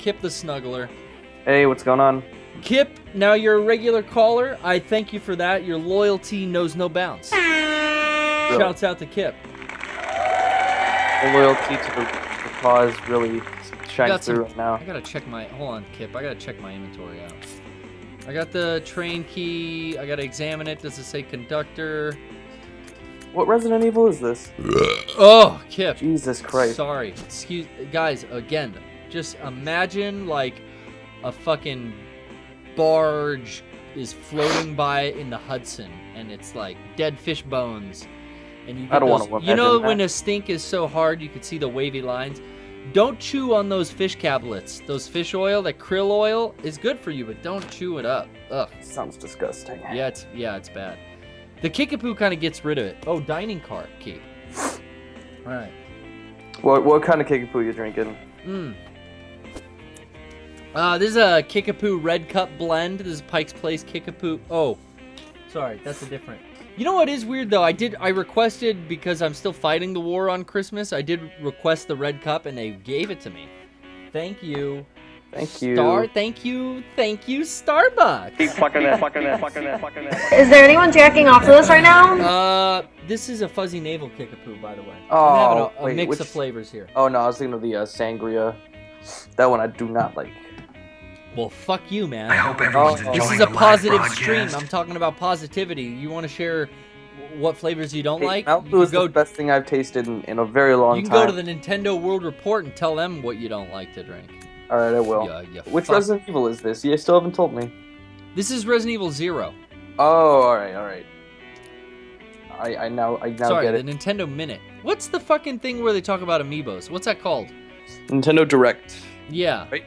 Kip the Snuggler. Hey, what's going on? Kip, now you're a regular caller. I thank you for that. Your loyalty knows no bounds. Really? Shouts out to Kip. The loyalty to the cause really shines through right now. I gotta check my... Hold on, Kip. I gotta check my inventory out. I got the train key. I gotta examine it. Does it say conductor? What Resident Evil is this? Oh, Kip. Jesus Christ. Sorry. Excuse... Guys, again, just imagine, like, a fucking barge is floating by in the Hudson, and it's, like, dead fish bones. And you get you know when a stink is so hard you can see the wavy lines? Don't chew on those fish cablets. Those fish oil, that krill oil, is good for you, but don't chew it up. Ugh. Sounds disgusting. Yeah, it's bad. The Kickapoo kind of gets rid of it. Oh, dining car key. All right. What kind of Kickapoo are you drinking? This is a Kickapoo Red Cup blend. This is Pike's Place Kickapoo. Oh, sorry, that's a different. You know what is weird though? I requested, because I'm still fighting the war on Christmas, I did request the Red Cup and they gave it to me. Thank you. Thank you. Thank you, Starbucks. Keep fucking it. Is there anyone jacking off to this right now? This is a fuzzy navel Kickapoo, by the way. Oh, I'm having a mix of flavors here. Oh no, I was thinking of the sangria. That one I do not like. Well, fuck you, man. I hope everyone's enjoying This is a the live positive broadcast. stream. I'm talking about positivity. You want to share what flavors you don't like? Mountain Dew is the best thing I've tasted in a very long time. You can go to the Nintendo World Report and tell them what you don't like to drink. Alright, I will. Which Resident Evil is this? You still haven't told me. This is Resident Evil 0. Oh, alright. I now Sorry, get it. the Nintendo Minute. What's the fucking thing where they talk about amiibos? What's that called? Nintendo Direct. Yeah. Right?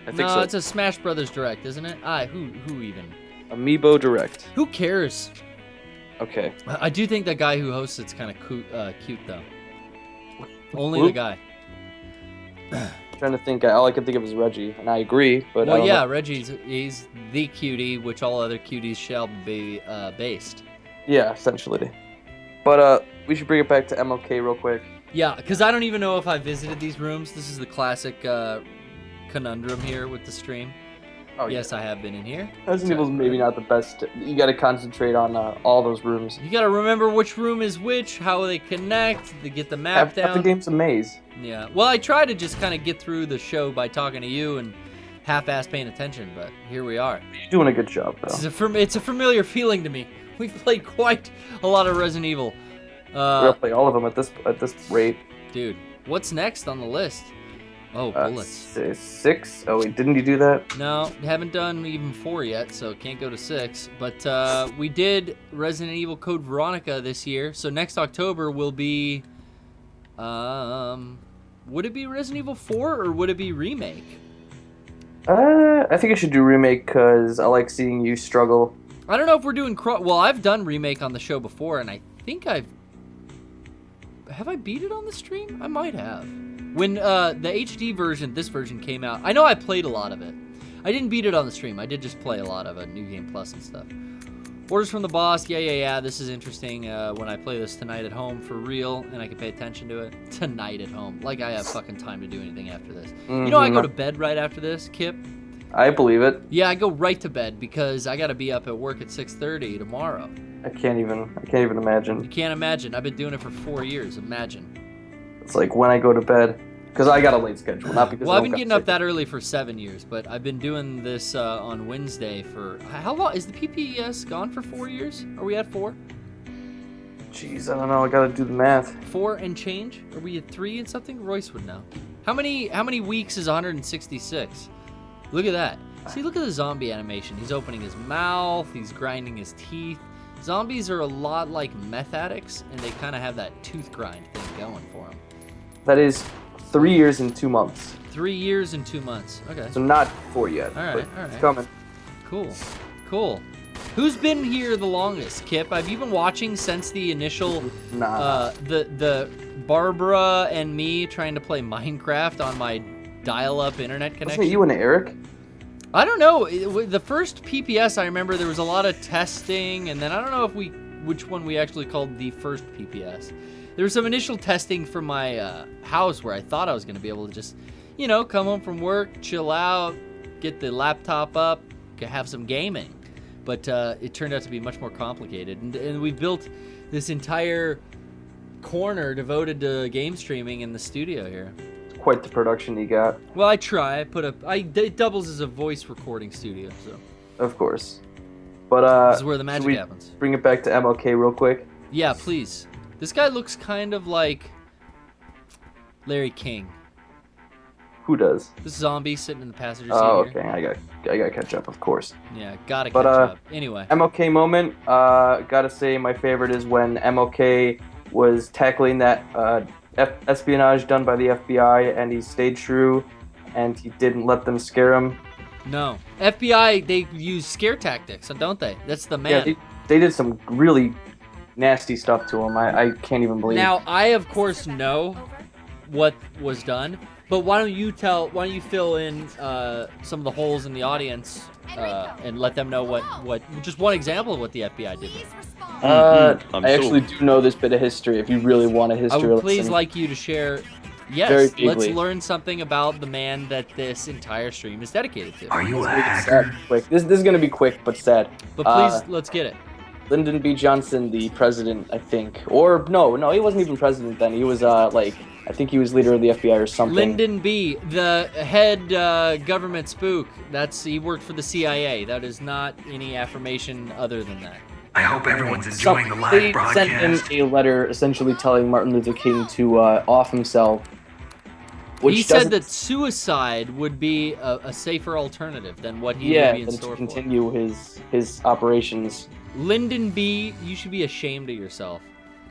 I think no, so. it's a Smash Brothers Direct, isn't it? Who even? Amiibo Direct. Who cares? Okay. I do think that guy who hosts it's kind of cute though. Only the guy. Trying to think. All I can think of is Reggie, and I agree. But well, yeah, know. he's the cutie, which all other cuties shall be based. Yeah, essentially. But we should bring it back to MLK real quick. Yeah, because I don't even know if I visited these rooms. This is the classic conundrum here with the stream. Oh, yes, yeah. I have been in here. Resident Evil's maybe not the best. You got to concentrate on all those rooms. You got to remember which room is which, how they connect, to get the map down. Half the game's a maze. Yeah. Well, I try to just kind of get through the show by talking to you and half-ass paying attention, but here we are. You're doing a good job, though. It's a familiar feeling to me. We've played quite a lot of Resident Evil. We'll play all of them at this rate. Dude, what's next on the list? Oh, bullets. 6? Oh, wait, didn't you do that? No, haven't done even 4 yet, so can't go to 6. But we did Resident Evil Code Veronica this year, so next October will be... would it be Resident Evil 4 or would it be Remake? I think I should do Remake because I like seeing you struggle. I don't know if we're doing... Well, I've done Remake on the show before, and I think I've... Have I beat it on the stream? I might have. When the HD version, this version came out, I know I played a lot of it. I didn't beat it on the stream. I did just play a lot of it, New Game Plus and stuff. Orders from the Boss, yeah. This is interesting when I play this tonight at home for real, and I can pay attention to it. Tonight at home. Like I have fucking time to do anything after this. You know I go to bed right after this, Kip? I believe it. Yeah, I go right to bed because I got to be up at work at 6:30 tomorrow. I can't even imagine. You can't imagine. I've been doing it for 4 years. Imagine. It's like when I go to bed, because I got a late schedule, not because. Well, I've been getting up that early for 7 years, but I've been doing this on Wednesday for how long? Is the PPS gone for 4 years? Are we at 4? Jeez, I don't know. I gotta do the math. 4 and change? Are we at 3 and something? Royce would know. How many weeks is 166? Look at that. See, look at the zombie animation. He's opening his mouth. He's grinding his teeth. Zombies are a lot like meth addicts, and they kind of have that tooth grind thing going for them. That is 3 years and 2 months. 3 years and 2 months. Okay. So not 4 yet. All right. It's coming. Cool. Who's been here the longest, Kip? Have you been watching since the initial, the Barbara and me trying to play Minecraft on my dial-up internet connection? Wasn't it you and Eric? I don't know. The first PPS, I remember there was a lot of testing, and then I don't know which one we actually called the first PPS. There was some initial testing for my house where I thought I was going to be able to just you know, come home from work, chill out, get the laptop up, have some gaming. But it turned out to be much more complicated. And we've built this entire corner devoted to game streaming in the studio here. It's quite the production you got. Well, I try. It doubles as a voice recording studio, so. Of course. But this is where the magic happens. Bring it back to MLK real quick. Yeah, please. This guy looks kind of like Larry King. Who does? This zombie sitting in the passenger seat. Oh, here. okay. I got to catch up, of course. Yeah, gotta catch up. Anyway. MLK moment. Gotta say, my favorite is when MLK was tackling that espionage done by the FBI, and he stayed true, and he didn't let them scare him. No. FBI, they use scare tactics, don't they? That's the man. Yeah, they did some really nasty stuff to him. I can't even believe. Now, I of course know what was done, but why don't you fill in some of the holes in the audience and let them know what just one example of what the FBI did. I actually do know this bit of history. If you really want a history, I would please like you to share. Yes, let's learn something about the man that this entire stream is dedicated to. Are you a hacker? Quick. This is gonna be quick but sad. But please, let's get it. Lyndon B. Johnson, the president, I think, or no, he wasn't even president then. He was I think he was leader of the FBI or something. Lyndon B., the head government spook. He worked for the CIA. That is not any affirmation other than that. I hope everyone's enjoying the live they broadcast. Sent him a letter essentially telling Martin Luther King to off himself. He said that suicide would be a safer alternative than what he would be in store to continue his operations. Lyndon B., you should be ashamed of yourself.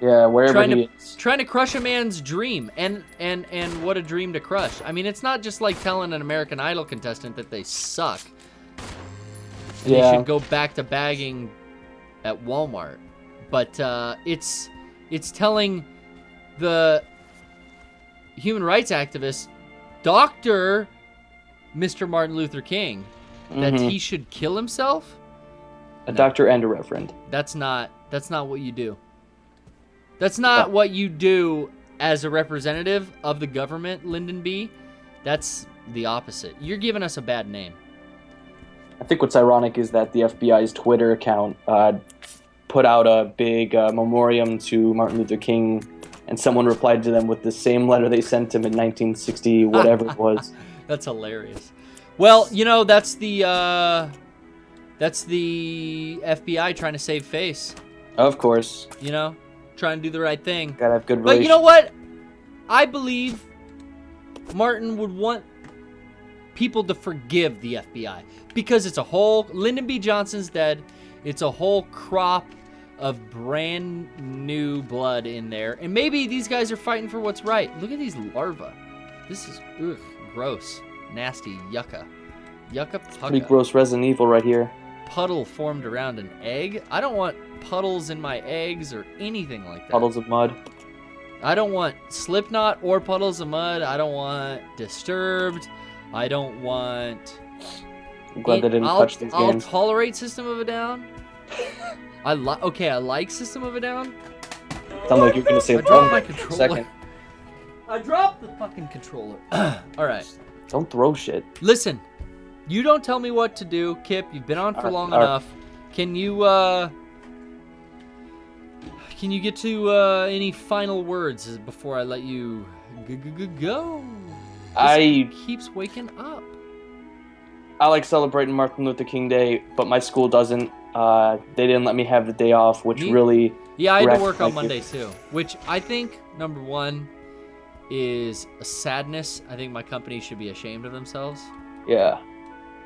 Yeah, wherever he is. Trying to crush a man's dream, and what a dream to crush. I mean, it's not just like telling an American Idol contestant that they suck. And they should go back to bagging at Walmart. But it's telling the human rights activist, Dr. Mr. Martin Luther King, that he should kill himself. A doctor and a reverend. That's not what you do. That's not what you do as a representative of the government, Lyndon B. That's the opposite. You're giving us a bad name. I think what's ironic is that the FBI's Twitter account put out a big memoriam to Martin Luther King, and someone replied to them with the same letter they sent him in 1960, whatever it was. That's hilarious. Well, you know, that's the FBI trying to save face. Of course. You know? Trying to do the right thing. Gotta have good relations. But you know what? I believe Martin would want people to forgive the FBI because it's a whole Lyndon B. Johnson's dead. It's a whole crop of brand new blood in there, and maybe these guys are fighting for what's right. Look at these larvae. This is gross, nasty, yucca pugga. Pretty gross Resident Evil right here. Puddle formed around an egg. I don't want puddles in my eggs or anything like that. Puddles of mud. I don't want Slipknot or puddles of mud. I don't want Disturbed. I don't want... I'm glad they didn't touch these games. I'll tolerate System of a Down. I like System of a Down. Sound like you're gonna say I dropped my controller. I dropped the fucking controller. Alright. Don't throw shit. Listen. You don't tell me what to do, Kip. You've been on for long enough. Can you get to any final words before I let you go? This keeps waking up. I like celebrating Martin Luther King Day, but my school doesn't. They didn't let me have the day off, which really... Yeah, I had to work on Monday too, which I think, number one, is a sadness. I think my company should be ashamed of themselves. Yeah.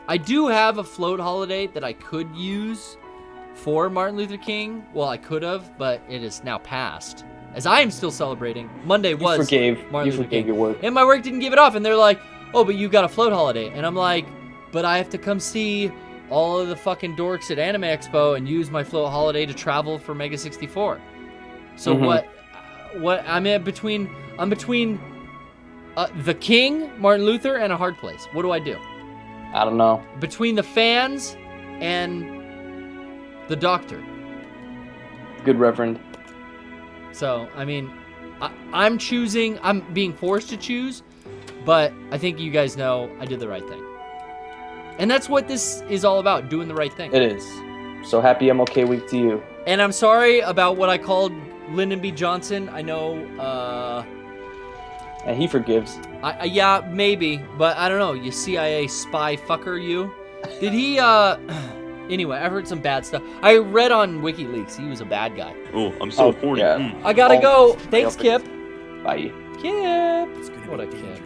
I do have a float holiday that I could use for Martin Luther King. Well, I could have, but it is now passed. As I am still celebrating. Monday was Martin Luther King. Your work. And my work didn't give it off. And they're like, oh, but you got a float holiday. And I'm like, but I have to come see all of the fucking dorks at Anime Expo and use my float holiday to travel for Mega64. So what I'm between the King, Martin Luther, and a hard place. What do I do? I don't know. Between the fans and the doctor. Good reverend. So, I mean, I'm being forced to choose But I think you guys know I did the right thing. And that's what this is all about, doing the right thing. It is. So happy MLK week to you. And I'm sorry about what I called Lyndon B. Johnson. I know, And he forgives. yeah, maybe, but I don't know. You CIA spy fucker, you. Did he, anyway, I've heard some bad stuff. I read on WikiLeaks he was a bad guy. Oh, I'm so horny. Yeah. I gotta go. Thanks, Kip. Bye. Kip. What a Kip.